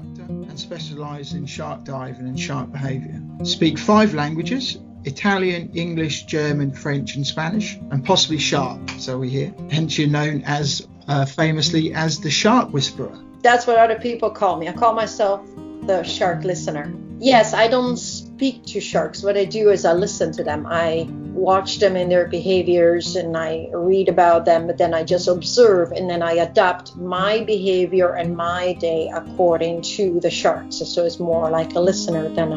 instructor and specialise in shark diving and shark behaviour. Speak 5 languages: Italian, English, German, French and Spanish, and possibly shark, so we hear. Hence you're known as famously as the Shark Whisperer. That's what other people call me. I call myself the shark listener. Yes, I don't speak to sharks. What I do is I listen to them. I watch them in their behaviors and I read about them, but then I just observe and then I adapt my behavior and my day according to the sharks. So it's more like a listener than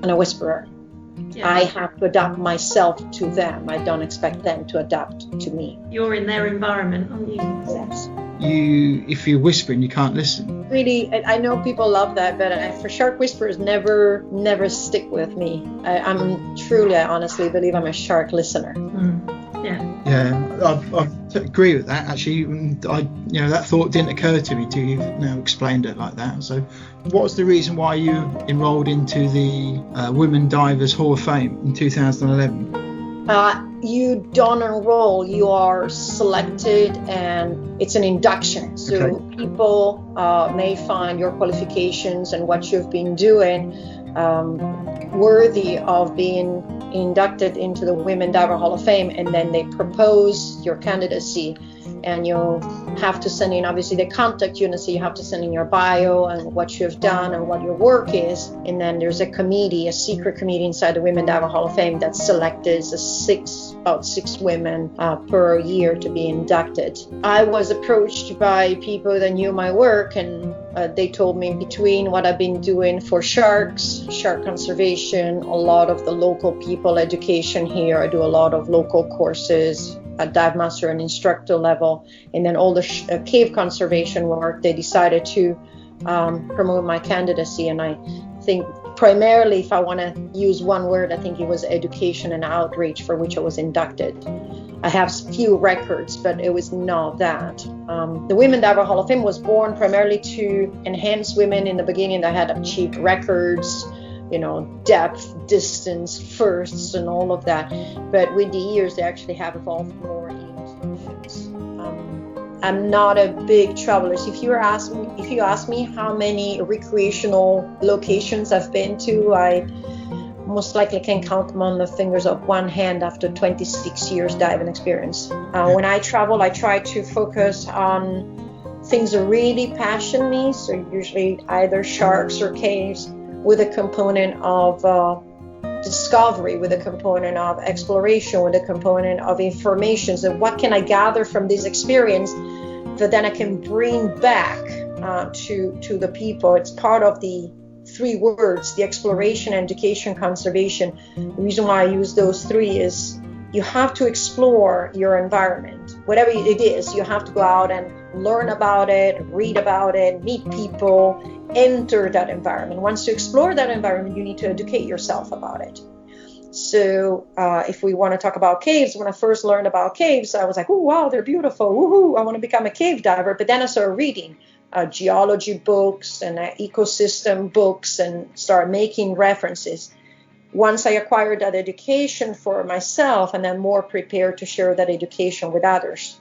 a whisperer. Yeah. I have to adapt myself to them. I don't expect them to adapt to me. You're in their environment, aren't you? Yes. If you're whispering, you can't listen. Really, I know people love that, but for shark whisperers, never stick with me. I honestly believe I'm a shark listener. I agree with that. Actually, that thought didn't occur to me till you've now explained it like that. So, what's the reason why you enrolled into the Women Divers Hall of Fame in 2011? You don't enroll, you are selected, and it's an induction. So people may find your qualifications and what you've been doing worthy of being inducted into the Women Diver Hall of Fame, and then they propose your candidacy, and you have to send in, obviously they contact you and say you have to send in your bio and what you've done and what your work is, and then there's a committee, a secret committee inside the Women Diver Hall of Fame that selects about six women per year to be inducted. I was approached by people that knew my work, and they told me between what I've been doing for sharks, shark conservation, a lot of the local people education here, I do a lot of local courses at dive master and instructor level, and then all the cave conservation work, they decided to promote my candidacy. And I think primarily, if I want to use one word, I think it was education and outreach, for which I was inducted. I have few records, but it was not that. The Women Diver Hall of Fame was born primarily to enhance women in the beginning that had achieved records, depth, distance, firsts, and all of that. But with the years, they actually have evolved more into solutions. I'm not a big traveler. If you ask me how many recreational locations I've been to, I most likely can count them on the fingers of one hand after 26 years diving experience. When I travel, I try to focus on things that really passion me. So usually either sharks or caves, with a component of discovery, with a component of exploration, with a component of information. So what can I gather from this experience that then I can bring back to the people? It's part of the 3 words, the exploration, education, conservation. The reason why I use those 3 is you have to explore your environment. Whatever it is, you have to go out and learn about it, read about it, meet people, enter that environment. Once you explore that environment, you need to educate yourself about it. So if we want to talk about caves, when I first learned about caves, I was like, oh, wow, they're beautiful. Woohoo, I want to become a cave diver. But then I started reading geology books and ecosystem books and started making references. Once I acquired that education for myself, and then more prepared to share that education with others.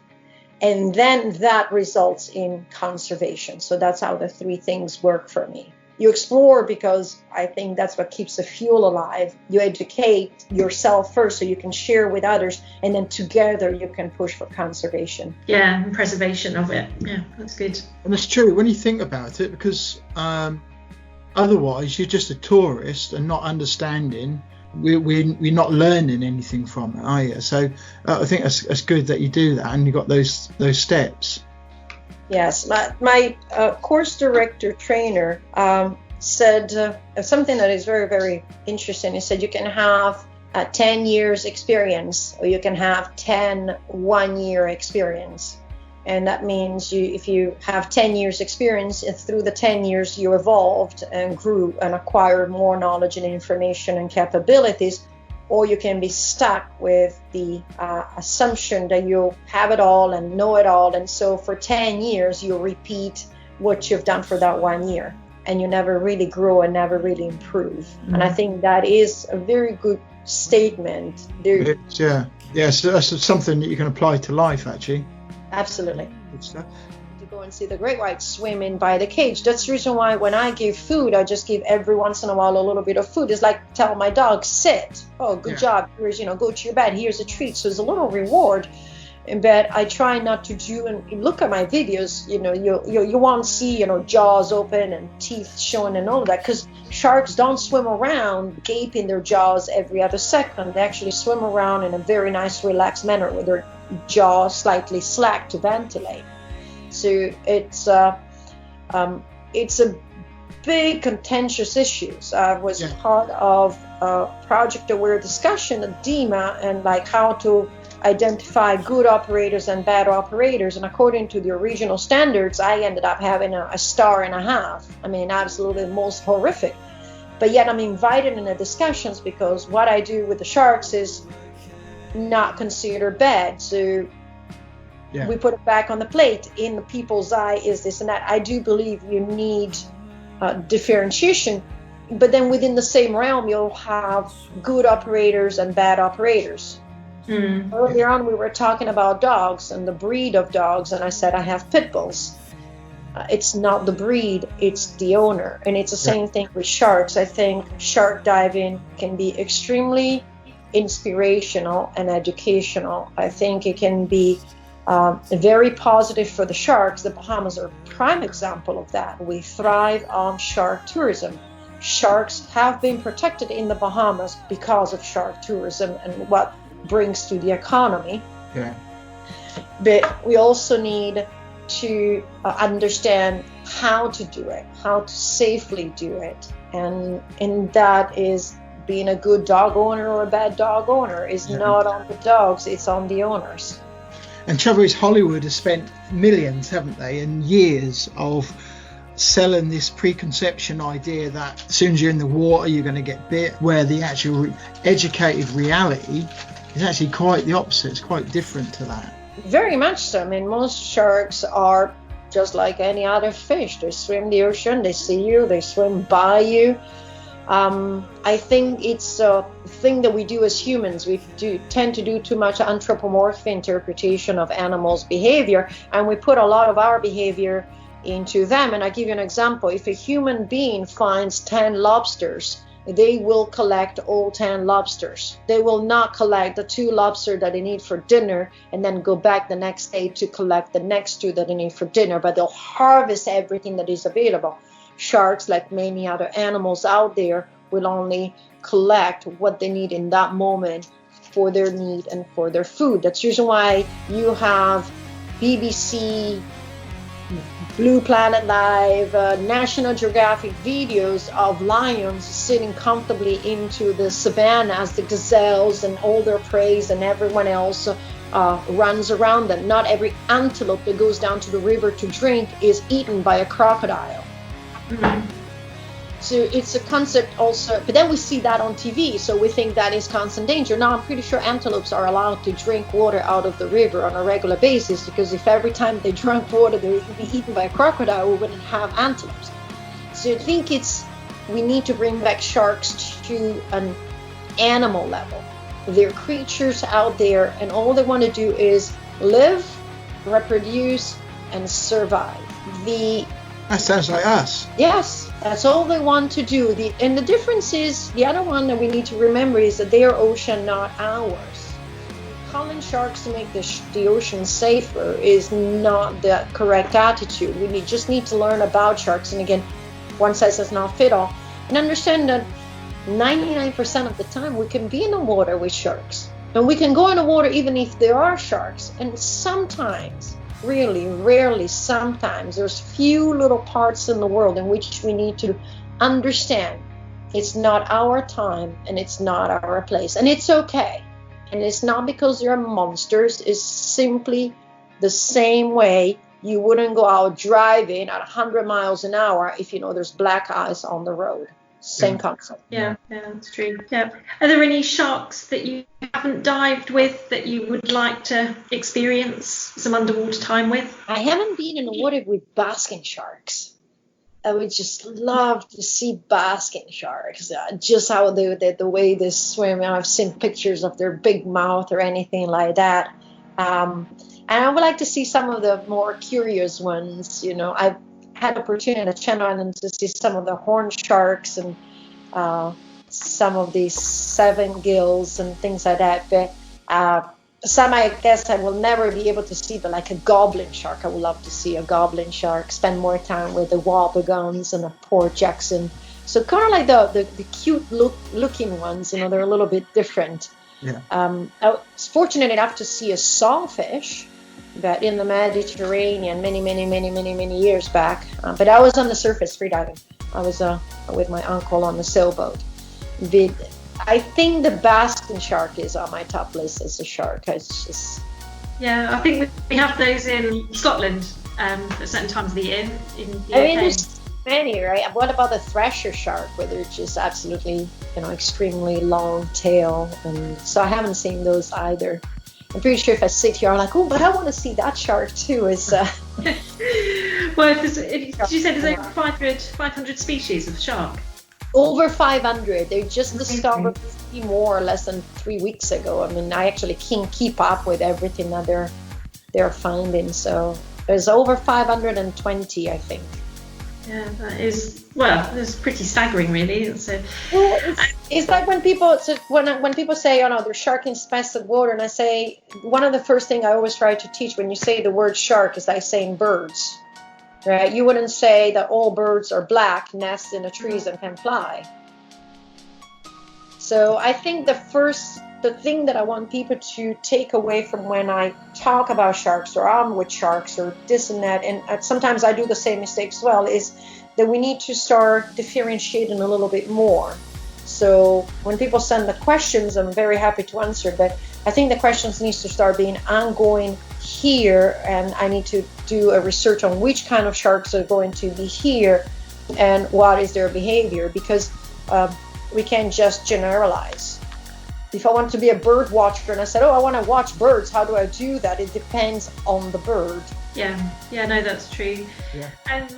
And then that results in conservation. So that's how the 3 things work for me. You explore because I think that's what keeps the fuel alive. You educate yourself first so you can share with others, and then together you can push for conservation. Yeah, and preservation of it. Yeah, that's good. And it's true when you think about it, because otherwise you're just a tourist and not understanding. We're not learning anything from it, are you? So I think it's good that you do that, and you got those steps. Yes, my course director trainer said something that is very, very interesting. He said you can have 10 years experience, or you can have 10 one-year experience. And that means if you have 10 years experience, through the 10 years you evolved and grew and acquired more knowledge and information and capabilities, or you can be stuck with the assumption that you have it all and know it all. And so for 10 years, you repeat what you've done for that 1 year, and you never really grow and never really improve. Mm-hmm. And I think that is a very good statement. So that's something that you can apply to life, actually. Absolutely. Good stuff. go and see the great whites swimming by the cage. That's the reason why when I give food, I just give every once in a while a little bit of food. It's like tell my dog, sit. Oh, good job. Here's, go to your bed. Here's a treat. So there's a little reward. But I try not to do, and look at my videos, you won't see, jaws open and teeth showing and all of that, because sharks don't swim around gaping their jaws every other second. They actually swim around in a very nice, relaxed manner with their jaws slightly slack to ventilate. So it's a big contentious issue. So I was part of a project aware discussion at DEMA and like how to identify good operators and bad operators, and according to the regional standards, I ended up having a 1.5 stars. I mean, absolutely the most horrific. But yet I'm invited in the discussions because what I do with the sharks is not considered bad. So we put it back on the plate. In the people's eye is this and that. I do believe you need differentiation, but then within the same realm, you'll have good operators and bad operators. Earlier on, we were talking about dogs and the breed of dogs, and I said I have pit bulls. It's not the breed, it's the owner. And it's the same thing with sharks. I think shark diving can be extremely inspirational and educational. I think it can be very positive for the sharks. The Bahamas are a prime example of that. We thrive on shark tourism. Sharks have been protected in the Bahamas because of shark tourism and what brings to the economy. But we also need to understand how to do it, how to safely do it, and that is being a good dog owner or a bad dog owner is not on the dogs, it's on the owners. And trouble is, Hollywood has spent millions, haven't they, and years of selling this preconception idea that as soon as you're in the water you're going to get bit, where the actual educated reality is actually quite the opposite. It's quite different to that. Very much so. I mean, most sharks are just like any other fish. They swim the ocean, they see you, they swim by you. I think it's a thing that we do as humans. We tend to do too much anthropomorphic interpretation of animals' behavior, and we put a lot of our behavior into them. And I give you an example. If a human being finds 10 lobsters, they will collect all 10 lobsters. They will not collect the 2 lobsters that they need for dinner and then go back the next day to collect the next 2 that they need for dinner, but they'll harvest everything that is available. Sharks, like many other animals out there, will only collect what they need in that moment for their need and for their food. That's the reason why you have BBC, Blue Planet Live, National Geographic videos of lions sitting comfortably into the savannah as the gazelles and all their prey and everyone else runs around them. Not every antelope that goes down to the river to drink is eaten by a crocodile. So it's a concept also, but then we see that on TV, so we think that is constant danger. Now I'm pretty sure antelopes are allowed to drink water out of the river on a regular basis, because if every time they drank water they would be eaten by a crocodile, we wouldn't have antelopes. So I think we need to bring back sharks to an animal level. They're creatures out there, and all they want to do is live, reproduce, and survive. That sounds like us. Yes, that's all they want to do. And the difference is, the other one that we need to remember is that their ocean, not ours. Calling sharks to make the ocean safer is not the correct attitude. We just need to learn about sharks. And again, one size does not fit all. And understand that 99% of the time we can be in the water with sharks. And we can go in the water even if there are sharks. And sometimes, really rarely, sometimes there's few little parts in the world in which we need to understand it's not our time and it's not our place, and it's okay. And it's not because they're monsters. It's simply the same way you wouldn't go out driving at 100 miles an hour if you know there's black ice on the road. Same concept. Yeah, that's true. Yeah. Are there any sharks that you haven't dived with that you would like to experience some underwater time with? I haven't been in the water with basking sharks. I would just love to see basking sharks, just how the way they swim. I've seen pictures of their big mouth or anything like that. And I would like to see some of the more curious ones. You know, I've had opportunity in the Channel Islands to see some of the horn sharks and some of these seven gills and things like that. But some I guess I will never be able to see, but like a goblin shark, I would love to see a goblin shark. Spend more time with the wobbegons and the port Jackson. So kind of like the cute looking ones, you know, they're a little bit different. Yeah. I was fortunate enough to see a sawfish, but in the Mediterranean many years back. But I was on the surface freediving. I was with my uncle on the sailboat. I think the basking shark is on my top list as a shark. It's just... Yeah, I think we have those in Scotland at certain times of the year. In the I mean, UK. there's many, right? What about the thresher shark, where they're just absolutely, you know, extremely long tail? And so I haven't seen those either. I'm pretty sure if I sit here, I'm like, oh, but I want to see that shark too. Is well, if you said there's over 500 species of shark. Over 500. They just discovered 3 more less than 3 weeks ago. I mean, I actually can't keep up with everything that they're finding. So there's over 520, I think. Yeah, that is, well, it's pretty staggering, really. So, well, it's like when people say, oh no, they're shark infested water, and I say, one of the first things I always try to teach when you say the word shark is like saying birds. Right? You wouldn't say that all birds are black, nest in the trees and can fly. So I think the thing that I want people to take away from when I talk about sharks or I'm with sharks or this and that, and sometimes I do the same mistake as well, is that we need to start differentiating a little bit more. So when people send the questions, I'm very happy to answer, but I think the questions needs to start being, I'm going here and I need to do a research on which kind of sharks are going to be here and what is their behavior, because we can't just generalize. If I want to be a bird watcher and I said, oh, I want to watch birds, how do I do that? It depends on the bird. Yeah, no, that's true. Yeah. And